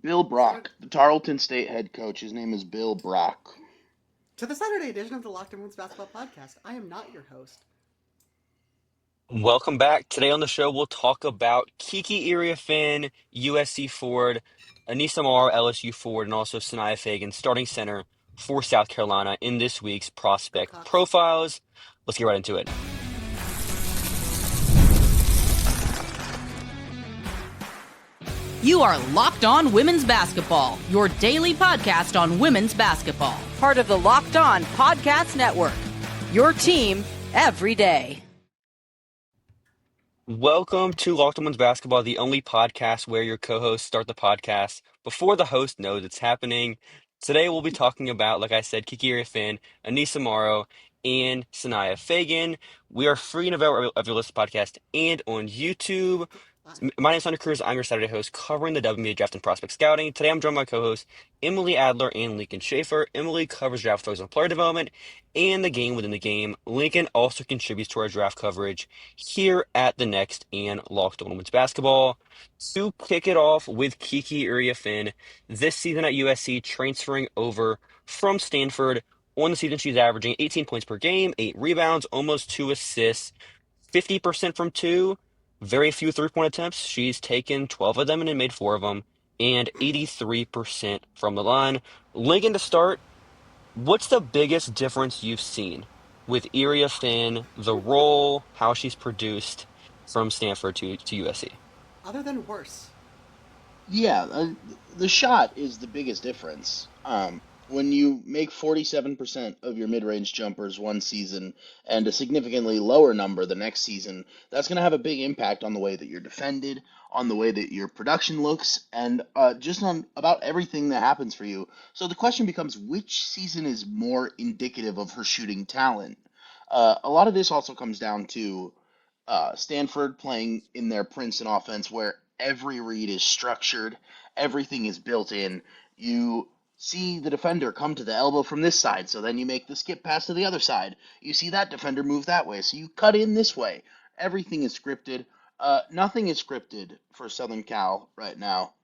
Bill Saturday, Brock, the Tarleton State head coach. His name is Bill Brock. to the Saturday edition of the Locked On Women's Basketball Podcast. I am not your host. Welcome back. Today on the show, we'll talk about Kiki Iriafen, USC forward, Aneesah Morrow, LSU forward, and also Sania Feagin, starting center for South Carolina in this week's Go prospect Cox. profiles. Let's get right into it. You are Locked On Women's Basketball, your daily podcast on women's basketball. Part of the Locked On Podcast Network. Your team every day. Welcome to Locked On Women's Basketball, the only podcast where your co-hosts start the podcast before the host knows it's happening. Today we'll be talking about, like I said, Kiki Iriafen, Aneesah Morrow, and Sania Feagin. We are free and available of your list podcast and on YouTube. My name is Hunter Cruse. I'm your Saturday host covering the WNBA Draft and Prospect Scouting. Today I'm joined by co-hosts Emily Adler and Lincoln Shafer. Emily covers draft stories on player development and the game within the game. Lincoln also contributes to our draft coverage here at The Next and Locked On Women's Basketball. To kick it off with Kiki Iriafen, this season at USC, transferring over from Stanford. On the season, she's averaging 18 points per game, 8 rebounds, almost 2 assists, 50% from 2. Very few three-point attempts. She's taken 12 of them and made 4 of them, and 83% from the line. Lincoln, to start, what's the biggest difference you've seen with Iriafen, the role, how she's produced from Stanford to USC? Other than worse. Yeah, the shot is the biggest difference. When you make 47% of your mid-range jumpers one season and a significantly lower number the next season, that's going to have a big impact on the way that you're defended, on the way that your production looks, and just on about everything that happens for you. So the question becomes, which season is more indicative of her shooting talent? A lot of this also comes down to Stanford playing in their Princeton offense where every read is structured, everything is built in. You see the defender come to the elbow from this side, so then you make the skip pass to the other side. You see that defender move that way, so you cut in this way. Everything is scripted. Nothing is scripted for Southern Cal right now.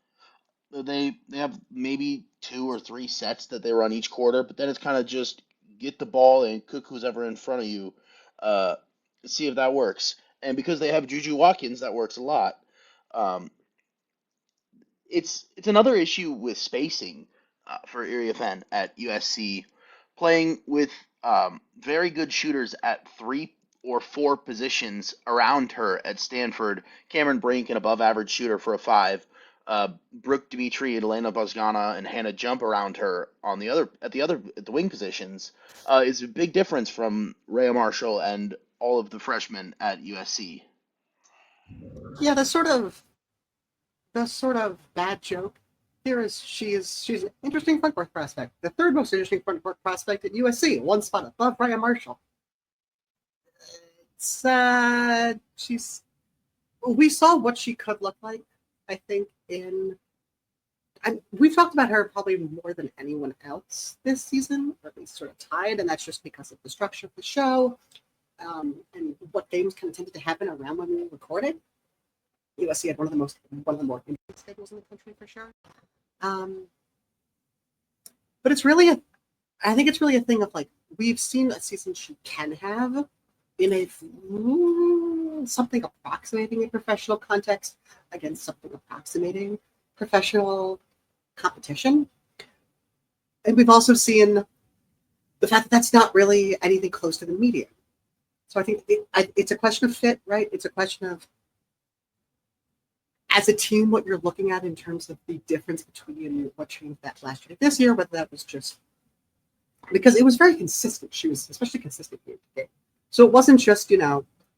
They have maybe 2 or 3 sets that they run each quarter, but then it's kind of just get the ball and cook who's ever in front of you. Uh, See if that works. And because they have Juju Watkins, that works a lot. Um, it's another issue with spacing for Iriafen at USC, playing with very good shooters at 3 or 4 positions around her at Stanford. Cameron Brink, an above-average shooter for a 5. Brooke Dimitri and Elena Bozgana and Hannah Jump around her on the wing positions is a big difference from Rhea Marshall and all of the freshmen at USC. Yeah, the sort of bad joke here is she's an interesting front court prospect. The third most interesting front court prospect at USC, one spot above Rhea Marshall. It's she's we saw what she could look like, I think, and we've talked about her probably more than anyone else this season, or at least sort of tied, and that's just because of the structure of the show, and what games kind of tended to happen around when we recorded. USC had one of the more interesting schedules in the country for sure. But I think it's really a thing of like we've seen a season she can have in a something approximating a professional context against something approximating professional competition. And we've also seen the fact that that's not really anything close to the median. So I think it's a question of fit, right? It's a question of, as a team, what you're looking at in terms of the difference between what changed that last year to this year, whether that was just because it was very consistent. She was especially consistent game to game. So it wasn't just,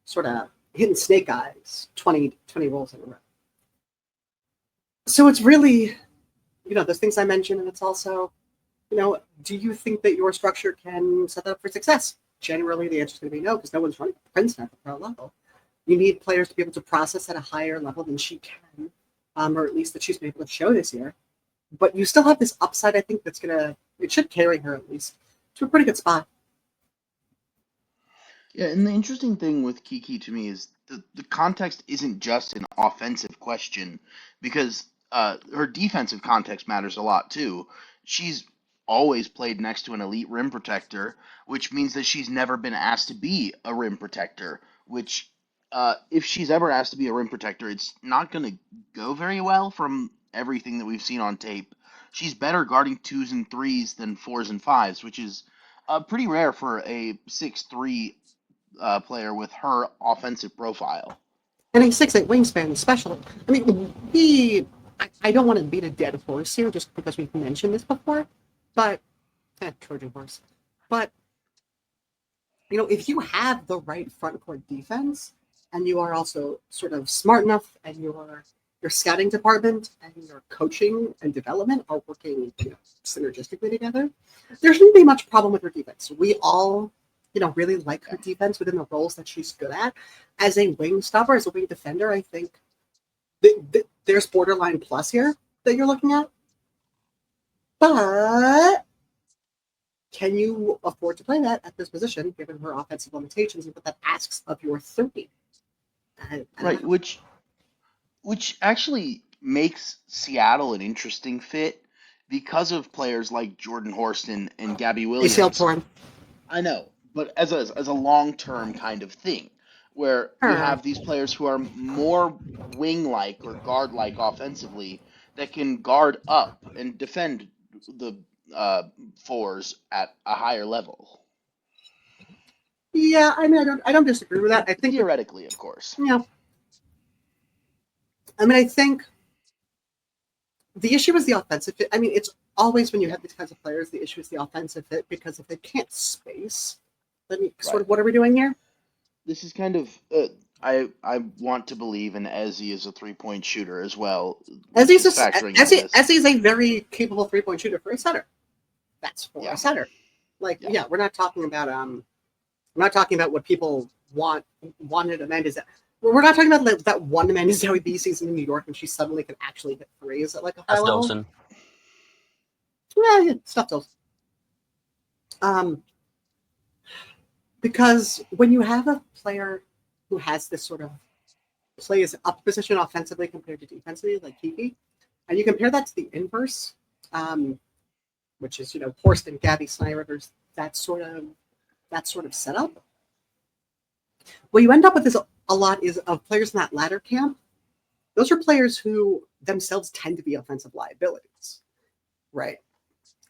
sort of hitting snake eyes 20 rolls in a row. So it's really, those things I mentioned, and it's also, do you think that your structure can set that up for success? Generally, the answer is going to be no, because no one's running Princeton at the pro level. You need players to be able to process at a higher level than she can, or at least that she's been able to show this year. But you still have this upside, I think, it should carry her at least to a pretty good spot. Yeah, and the interesting thing with Kiki to me is the context isn't just an offensive question because her defensive context matters a lot too. She's always played next to an elite rim protector, which means that she's never been asked to be a rim protector. Which, if she's ever asked to be a rim protector, it's not going to go very well from everything that we've seen on tape. She's better guarding twos and threes than fours and fives, which is pretty rare for a 6'3" player with her offensive profile. And a 6'8" wingspan, especially. I mean, I don't want to beat a dead horse here just because we've mentioned this before, but Trojan horse. But if you have the right front court defense, and you are also sort of smart enough, and your scouting department and your coaching and development are working synergistically together, there shouldn't be much problem with her defense. We all really like her defense within the roles that she's good at. As a wing stopper, as a wing defender, I think there's borderline plus here that you're looking at. But can you afford to play that at this position, given her offensive limitations and what that asks of your 30? Right, which actually makes Seattle an interesting fit because of players like Jordan Horston and Gabby Williams. ACL torn. I know, but as a long-term kind of thing, where you have these players who are more wing-like or guard-like offensively that can guard up and defend the fours at a higher level. Yeah, I mean, I don't disagree with that. I think theoretically, of course. Yeah. I mean, I think the issue is the offensive fit. I mean, it's always when you have these kinds of players, the issue is the offensive fit, because if they can't space, then sort of what are we doing here? This is kind of I want to believe in Ezzy as a 3-point shooter as well. Ezzy's a very capable 3-point shooter for a center. That's for a center. We're not talking about what people wanted Amanda. We're not talking about that one Amanda Zoe B season in New York when she suddenly could actually hit threes at like a high level. Yeah, stuff those. Because when you have a player who has this sort of plays up position offensively compared to defensively, like Kiki, and you compare that to the inverse, which is Horston, Gabby, Sania Rivers, that sort of setup. What you end up with is a lot is of players in that latter camp. Those are players who themselves tend to be offensive liabilities, right?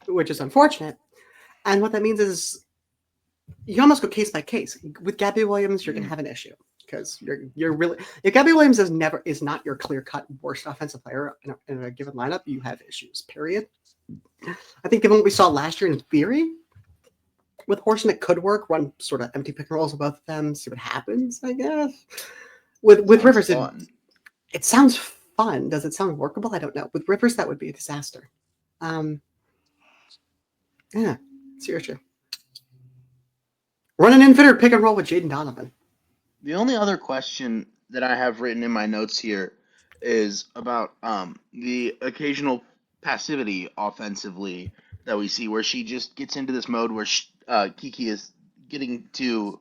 Which is unfortunate. And what that means is you almost go case by case. With Gabby Williams, you're going to have an issue because you're really, if Gabby Williams is not your clear-cut worst offensive player in a given lineup, you have issues, period. I think given what we saw last year in theory, with Horston, it could work. Run sort of empty pick and rolls with both of them, see what happens, I guess. With Rivers, it sounds fun. Does it sound workable? I don't know. With Rivers, that would be a disaster. Yeah, seriously. Run an infinite pick and roll with Jaden Donovan. The only other question that I have written in my notes here is about the occasional passivity offensively that we see, where she just gets into this mode where Kiki is getting to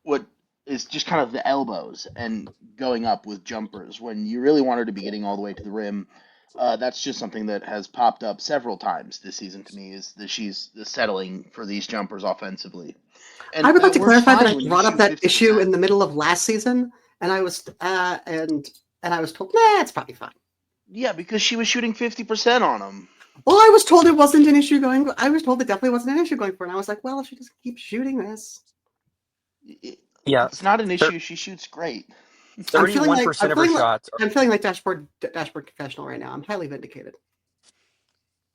what is just kind of the elbows and going up with jumpers when you really want her to be getting all the way to the rim. That's just something that has popped up several times this season to me, is that she's settling for these jumpers offensively. And I would like to clarify that I brought up that 50%. issue in the middle of last season, and I was and I was told, nah, it's probably fine. Yeah, because she was shooting 50% on them. Well, I was told it wasn't an issue going. I was told it definitely wasn't an issue going for, and I was like, well, if she just keeps shooting this, It's not an issue. She shoots great. 31% of her shots. I'm feeling like dashboard confessional right now. I'm highly vindicated.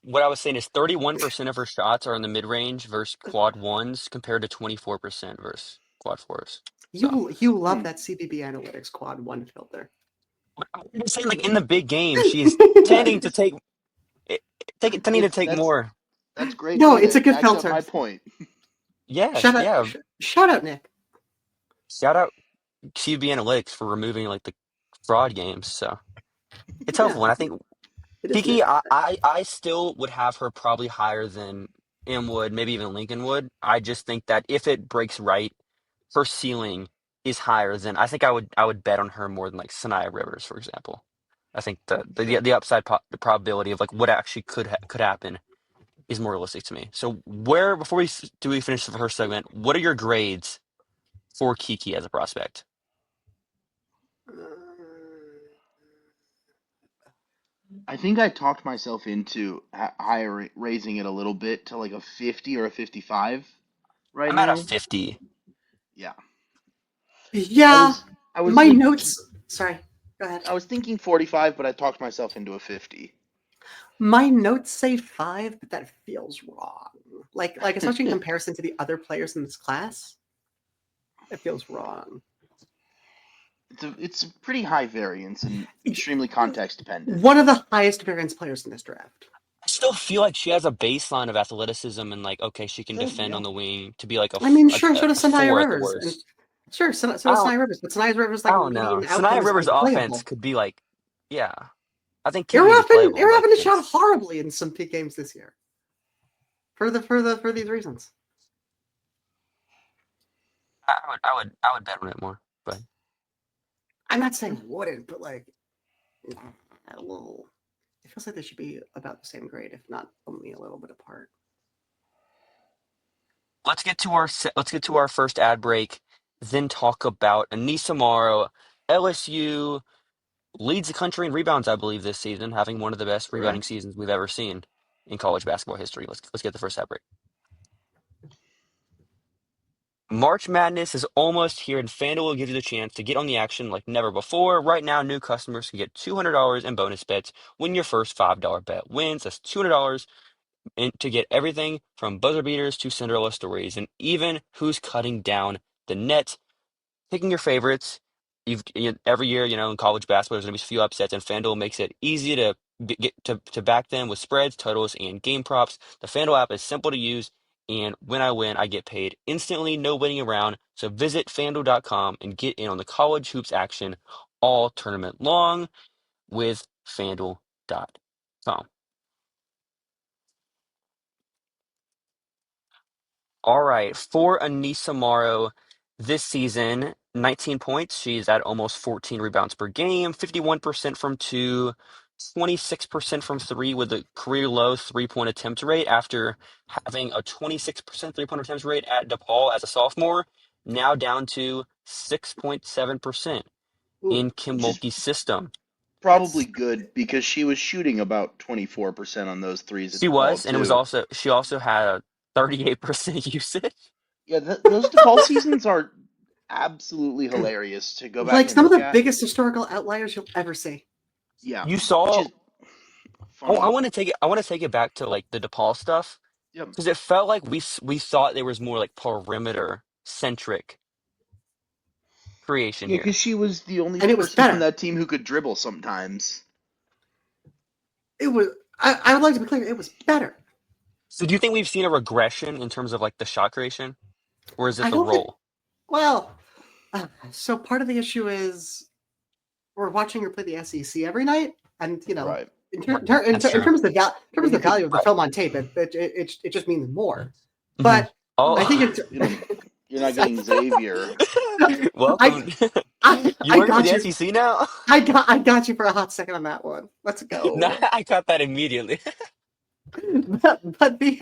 What I was saying is 31% of her shots are in the mid-range versus quad ones compared to 24% versus quad fours. So. You love that CBB Analytics quad one filter. I'm just saying, like in the big game, she's tending to take more. That's great. No, it's a good filter. My point. Yeah, Shout out, Nick. Shout out CBB Analytics for removing like the fraud games. So it's helpful, and I think Kiki, I still would have her probably higher than M would, maybe even Lincoln would. I just think that if it breaks right, her ceiling is higher than, I think I would bet on her more than like Sania Rivers, for example. I think the upside the probability of like what actually could happen is more realistic to me. So before we finish the first segment, what are your grades for Kiki as a prospect? I think I talked myself into higher raising it a little bit to like a 50 or a 55 right I'm at a now. 50. Yeah. I Yeah, was I was my look notes. Sorry, go ahead. I was thinking 45, but I talked myself into a 50. My notes say 5, but that feels wrong. Like especially in comparison to the other players in this class, it feels wrong. It's a pretty high variance and extremely context dependent. One of the highest variance players in this draft. I still feel like she has a baseline of athleticism and like okay, she can Good, defend yeah. on the wing to be like I mean, like sure, so does a Sania 4 at the Rivers, and worst. sure, so I does don't Sania Rivers, but Sania Rivers' I like don't know. median outcome Sanaya is Rivers' like offense playable. could be like, yeah. I think Kiki could be Iriafen playable, but has shot it's horribly in some peak games this year. For these reasons. I would bet on it more, but I'm not saying wouldn't, but like a little. It feels like they should be about the same grade, if not only a little bit apart. let's get to our first ad break, then talk about Aneesah Morrow. LSU leads the country in rebounds, I believe, this season, having one of the best rebounding Correct. seasons we've ever seen in college basketball history. Let's get the first ad break. March Madness is almost here, and FanDuel will give you the chance to get on the action like never before. Right now, new customers can get $200 in bonus bets when your first $5 bet wins. That's $200 to get everything from buzzer beaters to Cinderella stories, and even who's cutting down the net. Picking your favorites. Every year, in college basketball, there's gonna be a few upsets, and FanDuel makes it easy to get to back them with spreads, totals, and game props. The FanDuel app is simple to use, and when I win, I get paid instantly, no waiting around. So visit FanDuel.com and get in on the college hoops action all tournament long with FanDuel.com. All right, for Aneesah Morrow this season, 19 points. She's at almost 14 rebounds per game, 51% from two, 26% from three with a career low three-point attempt rate after having a 26% three-point attempt rate at DePaul as a sophomore, now down to 6.7% Ooh, in Kim Which is Mulkey's system. probably that's good because she was shooting about 24% on those threes at She DePaul was, and too. she also had a 38% usage. Yeah, those DePaul seasons are absolutely hilarious to go back like and some of look the at. biggest historical outliers you'll ever see. Yeah, You which saw is I funny. want to take it. I want to take it back to like the DePaul stuff Yep. because it felt like we thought there was more like perimeter centric creation Yeah, because here. she was the only And it was person on better. that team who could dribble sometimes. It was. I would like to be clear. It was better. So do you think we've seen a regression in terms of like the shot creation, or is it I the don't think. role? Well, so part of the issue is we're watching her play the SEC every night, and Right. in, Right, in that's true. terms of the Well, you could. value of the film on tape, it just means more. Mhm. But I think Oh, it's. You're not getting Xavier. welcome. You I work for got the you. SEC now? I got you for a hot second on that one. Let's No, go. I caught that immediately. But the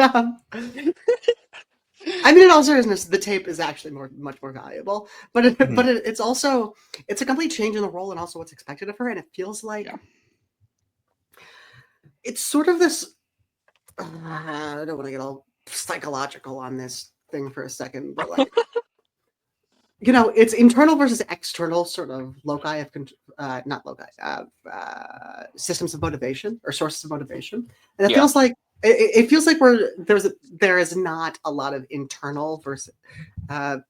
I mean, in all seriousness, the tape is actually much more valuable. But Mhm. it's also it's a complete change in the role and also what's expected of her, and it feels like Yeah. it's sort of this. I don't want to get all psychological on this thing for a second, but like it's internal versus external sort of loci of not loci systems of motivation or sources of motivation, and it Yeah. feels like there is not a lot of internal versus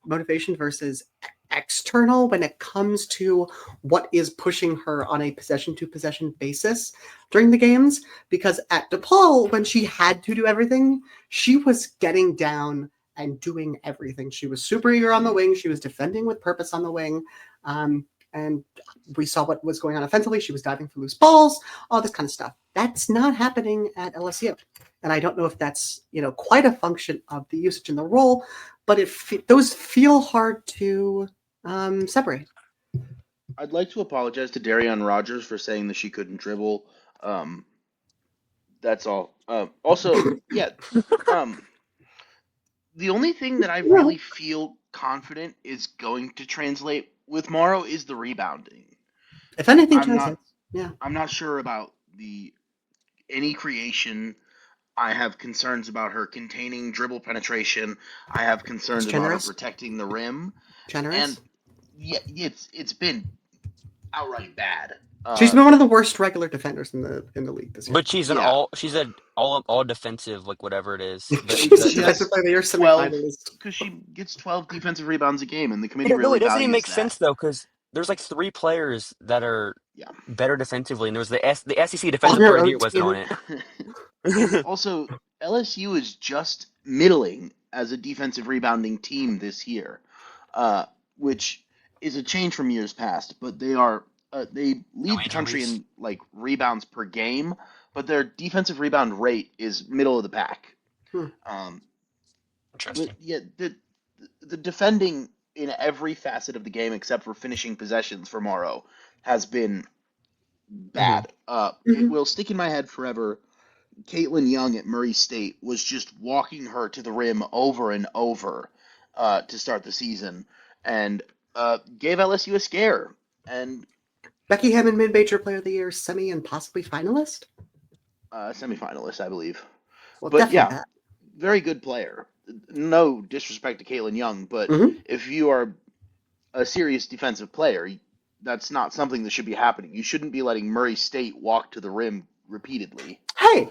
motivation versus external when it comes to what is pushing her on a possession to possession basis during the games. Because at DePaul, when she had to do everything, she was getting down and doing everything. She was super eager on the wing. She was defending with purpose on the wing. And we saw what was going on offensively. She was diving for loose balls, all this kind of stuff. That's not happening at LSU. And I don't know if that's, quite a function of the usage in the role, but those feel hard to separate. I'd like to apologize to Darian Rogers for saying that she couldn't dribble. Um, that's all. Also, yeah. Um, the only thing that I Well, really feel confident is going to translate with Morrow is the rebounding. if anything I'm not. translates, yeah. I'm not sure about the any creation. I have concerns about her containing dribble penetration. I have It's concerns about her generous. protecting the rim, and Generous. yeah, it's been outright bad. She's been one of the worst regular defenders in the league this year. But she's Yeah, an all defensive, like whatever it is. She's a she defensive has player of the year 12 semifinalist. because she gets 12 defensive rebounds a game, and the committee Yeah, no, really it doesn't even values make that. sense though, because there's like three players that are Yeah. better defensively, and there was the SEC On Defensive her Player of the own Year wasn't on team. it. Also, LSU is just middling as a defensive rebounding team this year, which is a change from years past. But they No lead the country injuries. in like rebounds per game, but their defensive rebound rate is middle of the pack. Hmm. Um, but Interesting. yeah, the defending in every facet of the game except for finishing possessions for Morrow has been Hmm. bad. It Mhm. will stick in my head forever. Caitlin Young at Murray State was just walking her to the rim over and over to start the season, and gave LSU a scare. And Becky Hammond, mid-major player of the year, semi and possibly finalist. semifinalist, I believe. Well, But definitely yeah, that. very good player. No disrespect to Caitlin Young, but Hmm. if you are a serious defensive player, that's not something that should be happening. You shouldn't be letting Murray State walk to the rim repeatedly. Hey!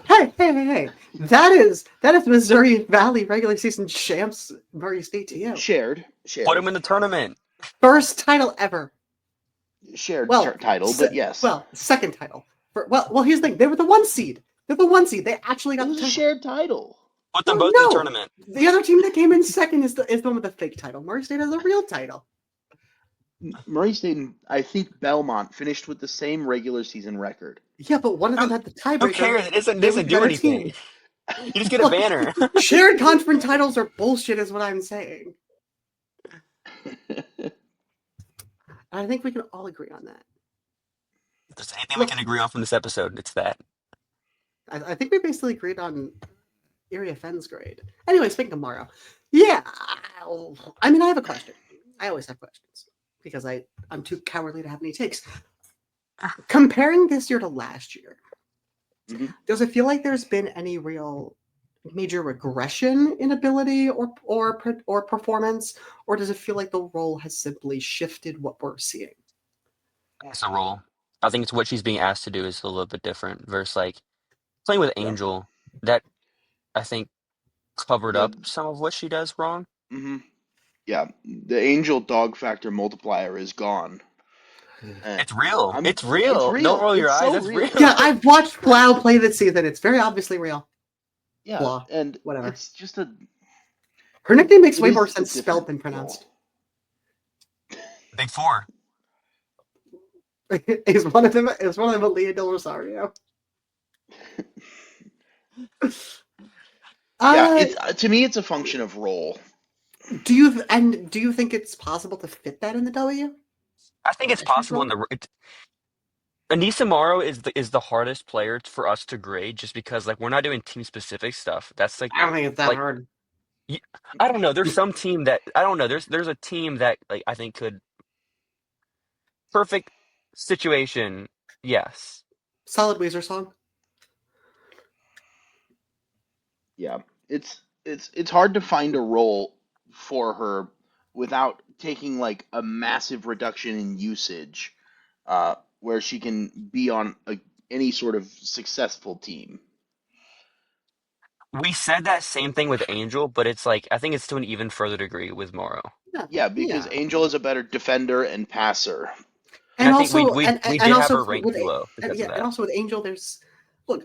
That is Missouri Valley regular season champs Murray State to you. Shared, Put shared, him in the tournament. First title ever. shared Well, title, but yes, second title. Here's the thing. They were the one seed. They're the one seed. They actually it got the was a title. shared title. Put them Well, both in the no. tournament. The other team that came in second is the one with the fake title. Murray State has a real title. Murray State and I think Belmont finished with the same regular season record. Yeah, but one of them had the Who tiebreaker. cares? It They were doesn't the do better anything. team. You just get a Look, banner. shared conference titles are bullshit, is what I'm saying. I think we can all agree on that. If there's anything we Look, can agree on from this episode, it's that. I think we basically agreed on Iriafen's grade. Anyway, speaking of Morrow, yeah, I mean, I have a question. I always have questions because I'm too cowardly to have any takes. Comparing this year to last year, Mhm. does it feel like there's been any real major regression in ability or performance, or does it feel like the role has simply shifted what we're seeing? It's a role. I think it's what she's being asked to do is a little bit different versus like playing with Yeah. Angel. That I think covered Yeah. up some of what she does wrong. hmm Yeah. The Angel dog factor multiplier is gone. And It's real. I'm. It's It's real. Don't real. roll your It's eyes. so That's real. Yeah, real. I've watched Blau play this season. It's very obviously real. Yeah, Blah, and whatever. it's just a. Her nickname makes It way more is a sense spelled different than role. pronounced. Big four. Is one of them Aaliyah Del Rosario? Yeah, it's to me, it's a function of role. Do you think it's possible to fit that in the W? I think it's Last year's possible in role? the. Aneesah Morrow is the hardest player for us to grade just because like we're not doing team specific stuff. That's I don't think it's that like hard. y- I don't know. There's some team that I don't know. There's a team that like I think could perfect situation. Yes. Solid Weezer song. Yeah, it's hard to find a role for her without taking like a massive reduction in usage, where she can be on any sort of successful team. We said that same thing with Angel, but it's like I think it's to an even further degree with Morrow. Yeah, Yeah, because yeah. Angel is a better defender and passer. And And I think also, we and did have also her ranked with too low and, because yeah, of and that. also with Angel, there's look,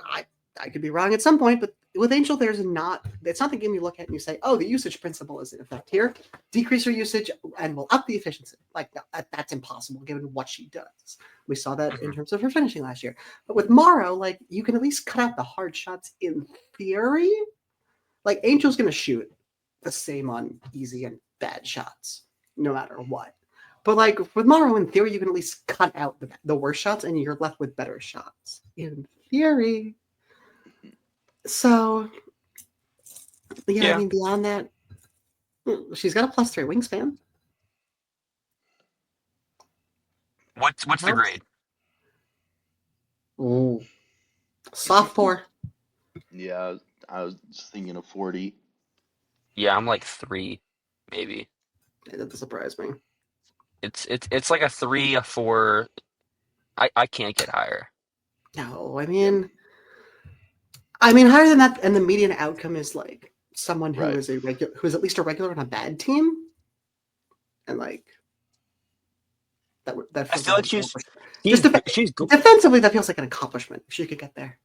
I could be wrong at some point, but with Angel, it's not the game you look at and you say, oh, the usage principle is in effect here. Decrease her usage and we'll up the efficiency. Like that's impossible given what she does. We saw that in Mhm. terms of her finishing last year. But with Morrow, like you can at least cut out the hard shots in theory. Like Angel's gonna shoot the same on easy and bad shots, no matter what. But like with Morrow, in theory, you can at least cut out the worst shots, and you're left with better shots. In theory. So, yeah, I Yeah. mean, beyond that, she's got a +3 wingspan. What's the Helps. grade? Ooh. Soft 4. Yeah, I was just thinking of 40. Yeah, I'm like 3, maybe. That doesn't surprise me. It's like a 3, a 4. I can't get higher. No, Yep. I mean higher than that, and the median outcome is like someone who Right. is who's at least a regular on a bad team, and like that I feels feel like like an she's accomplishment. she's Just she's defensively, that feels like an accomplishment if she could get there.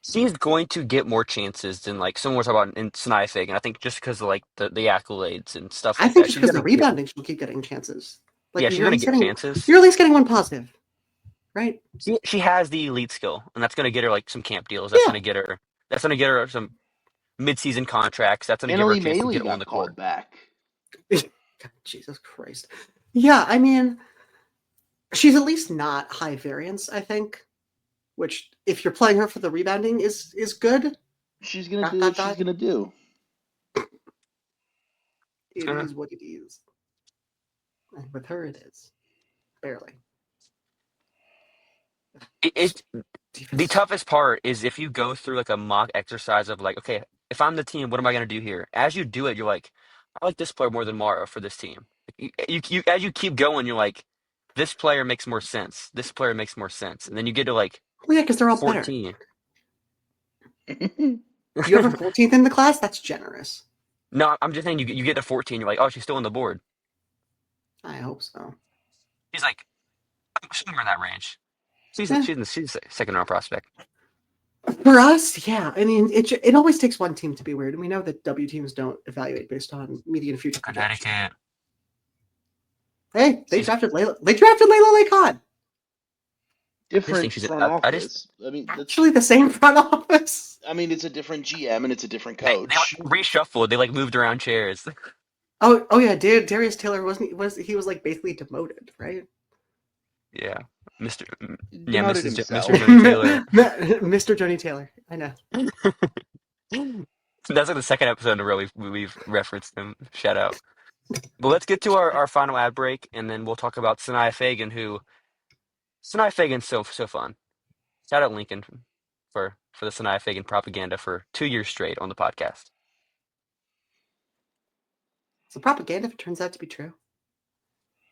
she's going to get more chances than like someone we're talking about in Sania Feagin. I think just because of like the accolades and stuff I like think that, just she's because of the gonna get rebounding, she'll keep getting chances. Like yeah, she's gonna get chances. you're at least getting one positive, right? She has the elite skill, and that's gonna get her like some camp deals. Yeah. That's gonna get her some mid-season contracts. That's gonna give her a Annalie chance to get Maley on got the court. called back. God, Jesus Christ. Yeah, I mean, she's at least not high variance, I think. Which, if you're playing her for the rebounding, is good. She's gonna Dot do dot what she's dot. gonna do. It Uh, is what it is. And with her, it is barely. it The Defense. toughest part is if you go through like a mock exercise of like, okay, if I'm the team, what am I gonna do here? As you do it, you're like, I like this player more than Morrow for this team. As you keep going, you're like, this player makes more sense. This player makes more sense, and then you get to like Well, yeah, because they're all better. 14. You have her 14th in the class. That's generous. No, I'm just saying you get to 14, you're like, oh, she's still on the board. I hope so. She's like, I'm somewhere in that range. Yeah. She's a second round prospect. For us, yeah. I mean, it always takes one team to be weird, and we know that W teams don't evaluate based on median future projection. Connecticut. Hey, they She's drafted Layla. They drafted Layla Lakon. I just think Different she's. front I just office. I mean, Actually, the same front office. it's a different GM and it's a different they like coach. reshuffled. They like moved around chairs. Oh yeah, Darius Taylor was like basically demoted, right? Yeah, Mr. Yeah, Demoted Mr. himself. Johnny Taylor. Mr. Johnny Taylor. I know. That's like the second episode in a row we've referenced him. Shout out. But let's get to our final ad break, and then we'll talk about Sania Feagin, who Sania Feagin's so fun. Shout out Lincoln for the Sania Feagin propaganda for 2 years straight on the podcast. So propaganda, if it turns out to be true.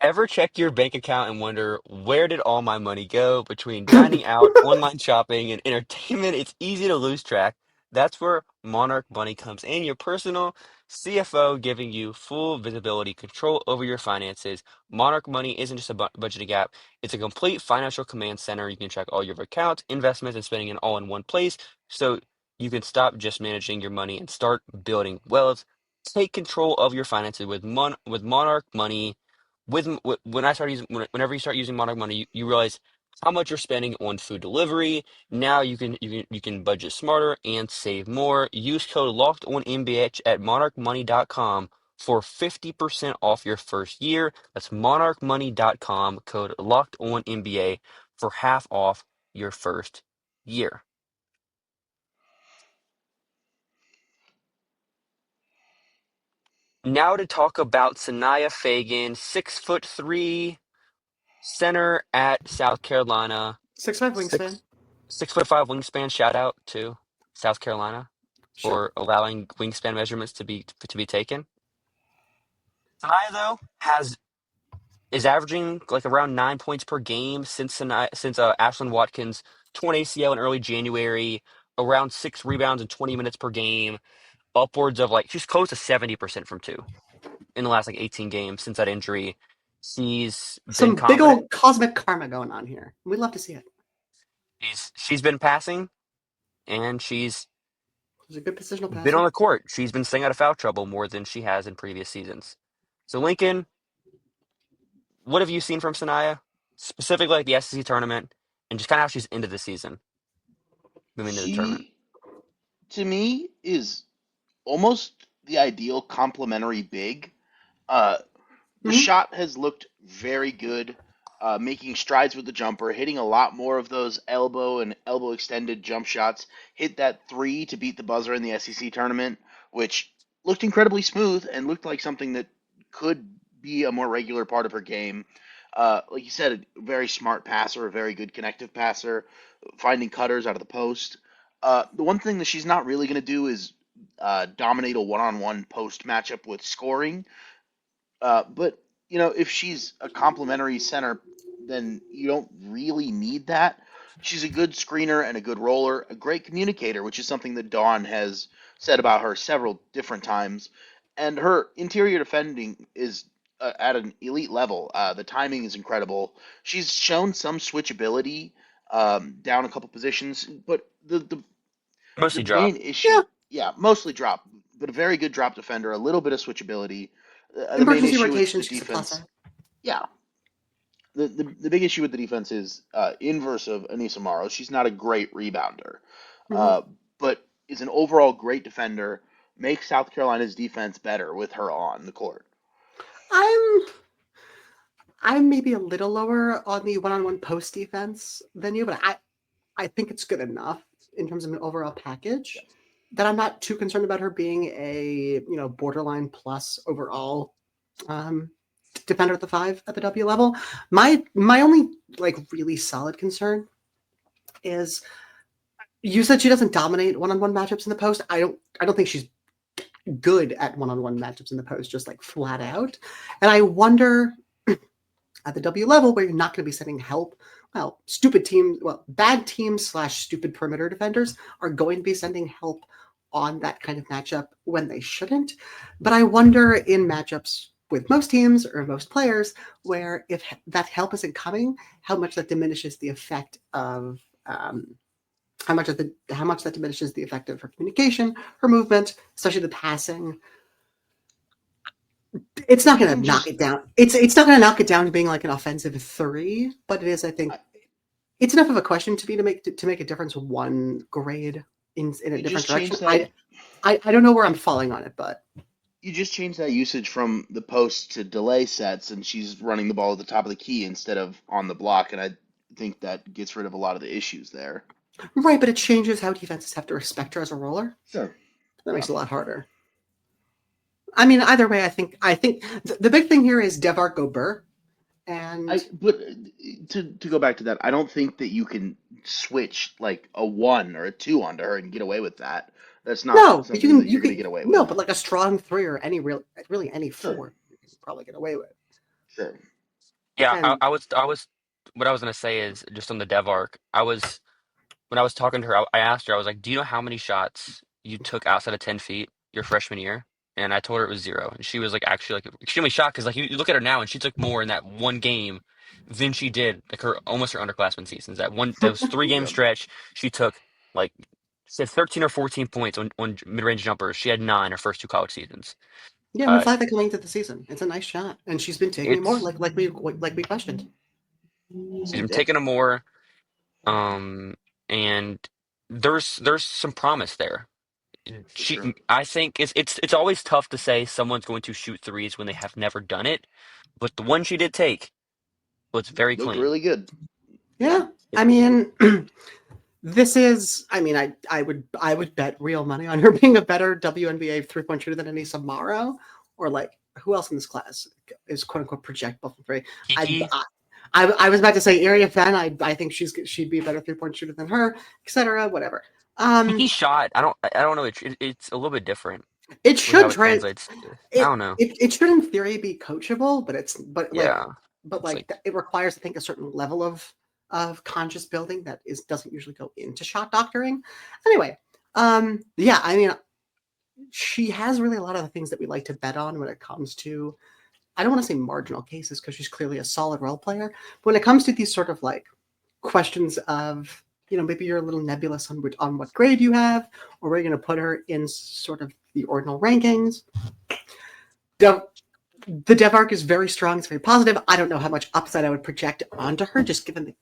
Ever check your bank account and wonder where did all my money go? Between dining out, online shopping, and entertainment, it's easy to lose track. That's where Monarch Money comes in, your personal CFO giving you full visibility, control over your finances. Monarch Money isn't just a budgeting app, it's a complete financial command center. You can track all your accounts, investments, and spending it all in one place so you can stop just managing your money and start building wealth. Take control of your finances with Monarch Money. When I started whenever you start using Monarch Money, you realize how much you're spending on food delivery. Now you can budget smarter and save more. Use code locked on MBH at monarchmoney.com for 50% off your first year. That's monarchmoney.com, code locked on MBA for half off your first year. Now to talk about Sania Feagin, 6'3" center at South Carolina. 6'5" wingspan. Six 6'5" wingspan. Shout out to South Carolina Sure. for allowing wingspan measurements to be taken. Sanaya though has is averaging like around 9 points per game since Ashlyn Watkins torn ACL in early January. Around 6 rebounds and 20 minutes per game. Upwards of like she's close to 70% from two in the last like 18 games since that injury. She's been Some big confident. old cosmic karma going on here. We'd love to see it. She's been passing and she's It was a good positional been on passer. the court. She's been staying out of foul trouble more than she has in previous seasons. So, Lincoln, what have you seen from Sanaya, specifically like the SEC tournament, and just kind of how she's into the season, moving into the tournament? She, to me, is almost the ideal complementary big. Uh, the Mhm. shot has looked very good, making strides with the jumper, hitting a lot more of those elbow and elbow extended jump shots. Hit that three to beat the buzzer in the SEC tournament, which looked incredibly smooth and looked like something that could be a more regular part of her game. Like you said, a very smart passer, a very good connective passer, finding cutters out of the post. The one thing that she's not really going to do is dominate a one-on-one post matchup with scoring. But if she's a complementary center, then you don't really need that. She's a good screener and a good roller, a great communicator, which is something that Dawn has said about her several different times. And her interior defending is at an elite level. The timing is incredible. She's shown some switchability down a couple positions, but the Mostly drop. main issue, yeah, mostly drop, but a very good drop defender, a little bit of switchability. The main Emergency issue with rotation, the she's a plus. defense, yeah, the big issue with the defense is inverse of Aneesah Morrow. She's not a great rebounder, Mhm. but is an overall great defender. Makes South Carolina's defense better with her on the court. I'm maybe a little lower on the one-on-one post defense than you, but I think it's good enough in terms of an overall package Yes. that I'm not too concerned about her being a borderline plus overall defender at the 5 at the W level. My only really solid concern is you said she doesn't dominate one-on-one matchups in the post. I don't think she's good at one-on-one matchups in the post, just flat out. And I wonder at the W level where you're not going to be sending help. Well, bad teams / stupid perimeter defenders are going to be sending help on that kind of matchup when they shouldn't. But I wonder in matchups with most teams or most players where if that help isn't coming, how much that diminishes the effect of how much that diminishes the effect of her communication, her movement, especially the passing. It's not going to knock it down. It's not going to knock it down to being like an offensive 3, but it is, I think, it's enough of a question to me to make a difference one grade in a different direction. I don't know where I'm falling on it, but you just change that usage from the post to delay sets, and she's running the ball at the top of the key instead of on the block, and I think that gets rid of a lot of the issues there. Right, but it changes how defenses have to respect her as a roller. Sure. That makes it a lot harder. I mean, either way, I think the big thing here is Devar Gobert, but to go back to that, I don't think that you can switch like a 1 or a 2 onto her and get away with that. That's not something that you're going to get away with. No, but like a strong 3 or any 4, you can probably get away with. Sure. Yeah, I was what I was gonna say is just on the dev arc. When I was talking to her, I asked her, I was like, "Do you know how many shots you took outside of 10 feet your freshman year?" And I told her it was 0, and she was actually extremely shocked because you look at her now and she took more in that one game than she did almost her underclassmen seasons. Those 3-game stretch, she took said 13 or 14 points on mid-range jumpers. She had 9 her first 2 college seasons. Yeah, we thought that coming into the season. It's a nice shot, and she's been taking it more, like we questioned. She's been taking them more, and there's some promise there. I think it's always tough to say someone's going to shoot threes when they have never done it, but the one she did take was very Looked clean. really good. Yeah, I mean, this is. I mean, I would bet real money on her being a better WNBA 3-point shooter than Aneesah Morrow, or who else in this class is quote unquote projectable from 3. Kiki. I was about to say Iriafen. I think she'd be a better 3-point shooter than her, etc. Whatever. Kiki shot. I don't know. It's a little bit different. It should translate. I don't know. It should in theory be coachable, but it requires, I think, a certain level of conscious building that doesn't usually go into shot doctoring. Anyway, yeah, I mean, she has really a lot of the things that we like to bet on when it comes to, I don't want to say marginal cases because she's clearly a solid role player, but when it comes to these sort of questions of, maybe you're a little nebulous on what grade you have, or where you're going to put her in sort of the ordinal rankings. The dev arc is very strong. It's very positive. I don't know how much upside I would project onto her, just given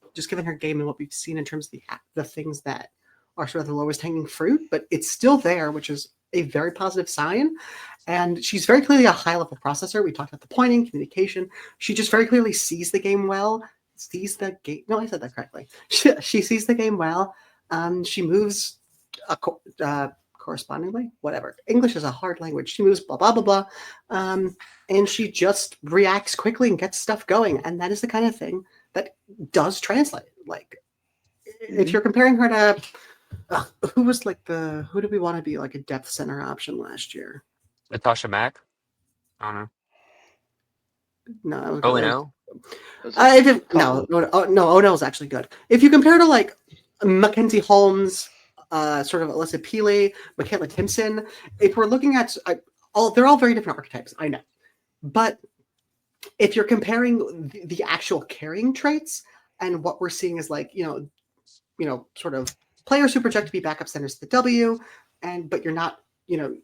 her game and what we've seen in terms of the things that are sort of the lowest hanging fruit. But it's still there, which is a very positive sign. And she's very clearly a high-level processor. We talked about the pointing, communication. She just very clearly sees the game well. No, I said that correctly. She sees the game well. She moves correspondingly. Whatever. English is a hard language. She moves blah, blah, blah, blah. And she just reacts quickly and gets stuff going. And that is the kind of thing that does translate. Like, if you're comparing her to who do we want to be like a depth center option last year? Natasha Mack? I don't know. No. Oh, no? O'Neill's actually good. If you compare to like Mackenzie Holmes, sort of Alyssa Peely, Michaela Timpson, if we're looking at they're all very different archetypes, I know. But if you're comparing the actual carrying traits and what we're seeing is like, sort of players who project to be backup centers to the W, but you're not, you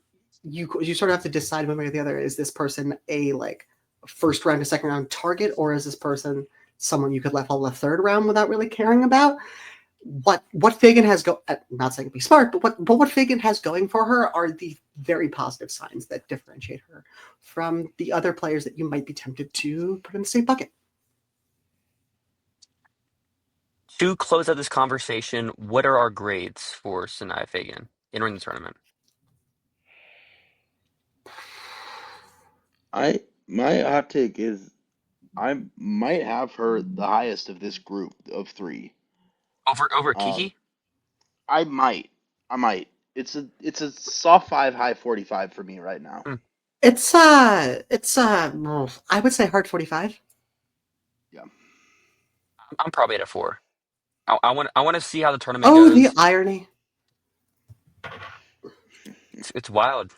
sort of have to decide one way or the other. Is this person a like first round to second round target, or is this person someone you could let fall the third round without really caring about? What Feagin has I'm not saying be smart, but what Feagin has going for her are the very positive signs that differentiate her from the other players that you might be tempted to put in the same bucket. To close out this conversation, what are our grades for Sania Feagin entering the tournament? My hot take is I might have her the highest of this group of three. Over Um, Kiki? I might. It's a soft 5, high 45 for me right now. It's I would say hard 45. Yeah. I'm probably at a 4. I want to see how the tournament Oh, goes. the irony. It's wild.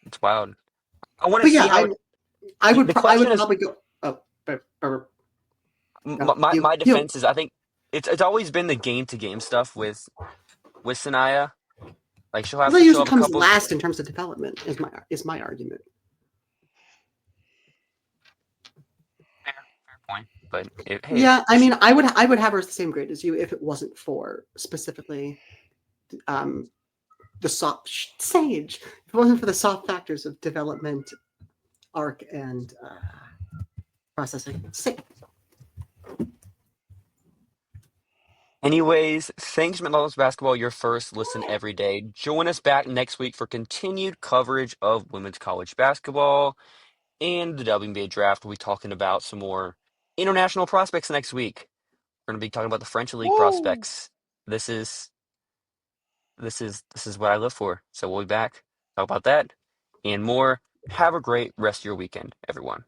It's wild. I want to But see yeah, how I would the question is, probably go. No, my defense is I think it's always been the game to game stuff with Sania. Like she'll have that usually a comes couple. last in terms of development. Is my argument. Fair point. But hey, Yeah, I mean, I would have her the same grade as you if it wasn't for specifically the soft sage. If it wasn't for the soft factors of development, arc, and processing. anyways, thanks, McDonald's Basketball, your first listen every day. Join us back next week for continued coverage of women's college basketball and the WNBA Draft. We'll be talking about some more international prospects next week. We're going to be talking about the French League Woo! prospects. This is what I live for. So we'll be back, talk about that and more. Have a great rest of your weekend, everyone.